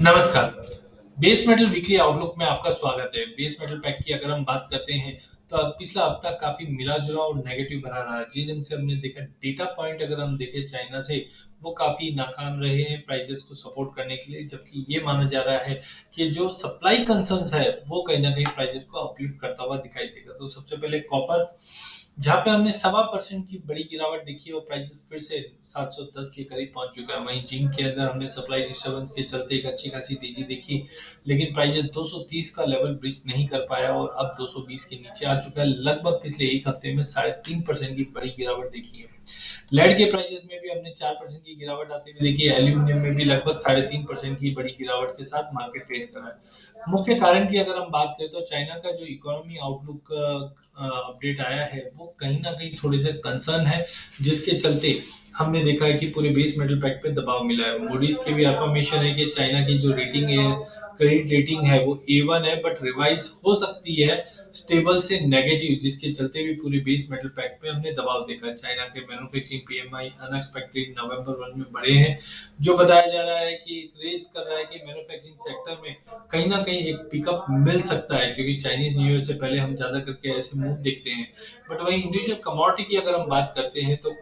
नमस्कार। Base metal weekly outlook में आपका स्वागत है। बेस मेटल पैक की अगर हम बात करते हैं तो पिछला हफ्ता काफी मिला-जुला और नेगेटिव भरा रहा। जिन से हमने देखा डेटा पॉइंट अगर हम देखें चाइना से वो काफी नाकाम रहे हैं प्राइसेस को सपोर्ट करने के लिए, जबकि ये माना जा रहा है कि जो सप्लाई कंसर्न्स है वो कहीं ना कहीं प्राइसेस को अपलिफ्ट करता हुआ दिखाई देगा। तो सबसे पहले कॉपर, जहाँ पे हमने 1.25% की बड़ी गिरावट देखी और प्राइसेस फिर से 710 के करीब पहुंच चुका है। वहीं जिंक के अंदर हमने सप्लाई डिस्टर्बेंस के चलते एक अच्छी खासी तेजी देखी, लेकिन प्राइसेस 230 का लेवल ब्रीच नहीं कर पाया और अब 220 के नीचे आ चुका है। लगभग पिछले एक हफ्ते में 3.5% की बड़ी गिरावट देखी है। लेड के प्राइसेस में भी हमने 4% की गिरावट आते हुए देखी है। एल्यूमिनियम में भी लगभग 3.5% की बड़ी गिरावट के साथ मार्केट ट्रेड कर रहा है। मुख्य कारण की अगर हम बात करें तो चाइना का जो इकोनॉमी आउटलुक अपडेट आया है वो कहीं ना कहीं थोड़े से कंसर्न है, जिसके चलते हमने देखा है कि पूरे बेस मेटल पैक पे दबाव मिला है। मूडीज की भी अफर्मेशन है कि चाइना की जो रेटिंग है, क्रेडिट रेटिंग है वो A1 है, बट रिवाइज हो सकती है स्टेबल से नेगेटिव, जिसके चलते भी पूरी बेस मेटल पैक में हमने दबाव देखा। चाइना के मैन्युफैक्चरिंग PMI अनएक्सपेक्टेड नवंबर 1 में बढ़े हैं, जो बताया जा रहा है कि रेज कर रहा है कि मैन्युफैक्चरिंग सेक्टर में कहीं ना कहीं एक पिकअप मिल सकता है, क्योंकि चाइनीज न्यू ईयर से पहले हम ज्यादा करके ऐसे मूव देखते हैं। बट वहीं इंडिविजुअल कमोडिटी की अगर हम बात करते हैं तो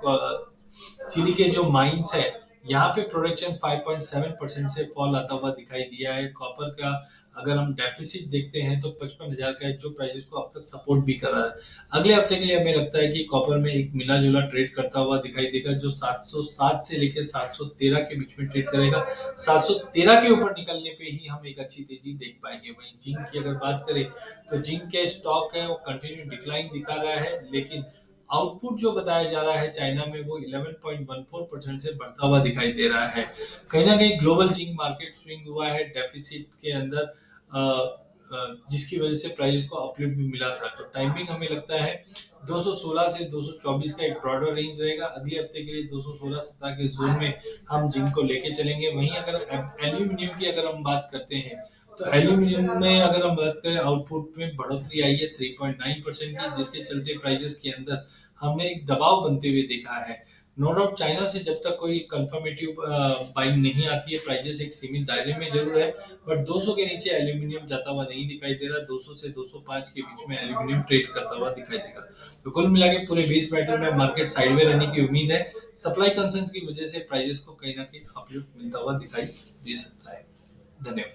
चिली के जो माइंस है यहाँ पे प्रोडक्शन 5.7% से फॉल आता हुआ दिखाई दिया है। कॉपर का अगर हम डेफिसिट देखते हैं तो 55,000 का है, जो प्राइसेस को अब तक सपोर्ट भी कर रहा है। अगले हफ्ते के लिए हमें लगता है कि कॉपर में एक मिला जुला ट्रेड करता हुआ दिखाई देगा, जो 707 से लेकर 713 के बीच में ट्रेड करेगा। 713 के ऊपर निकलने पे ही हम एक अच्छी तेजी देख पाएंगे। वहीं जिंक की अगर बात करें तो जिंक के स्टॉक है वो कंटिन्यू डिक्लाइन दिखा रहा है, लेकिन आउटपुट जो बताया जा रहा है चाइना में वो 11.14% से बढ़ता हुआ दिखाई दे रहा है। कहीं ना कहीं ग्लोबल जिंक मार्केट स्विंग हुआ है डेफिसिट के अंदर, जिसकी वजह से प्राइस को अपलिफ्ट भी मिला था। तो टाइमिंग हमें लगता है 216 से 224 का एक ब्रॉडर रेंज रहेगा। अगले हफ्ते के लिए 216-17 के जोन में हम जिंक को लेके चलेंगे। वहीं अगर एल्यूमिनियम की अगर हम बात करते हैं तो एल्यूमिनियम में अगर हम बात करें आउटपुट में बढ़ोतरी आई है 3.9% की, जिसके चलते प्राइसेस के अंदर हमने एक दबाव बनते हुए देखा है। नो डाउट चाइना से जब तक कोई कंफर्मेटिव बाइंग नहीं आती है प्राइसेस एक सीमित दायरे में जरूर है, बट 200 के नीचे एल्यूमिनियम जाता हुआ नहीं दिखाई दे रहा। 200 से 205 के बीच में एल्यूमिनियम ट्रेड करता हुआ दिखाई देगा। तो कुल मिला के पूरे बेस मेटल में मार्केट साइडवे रहने की उम्मीद है। सप्लाई कंसर्न्स की वजह से प्राइसेस को कहीं ना कहीं अपलिफ्ट मिलता हुआ दिखाई दे सकता है। धन्यवाद।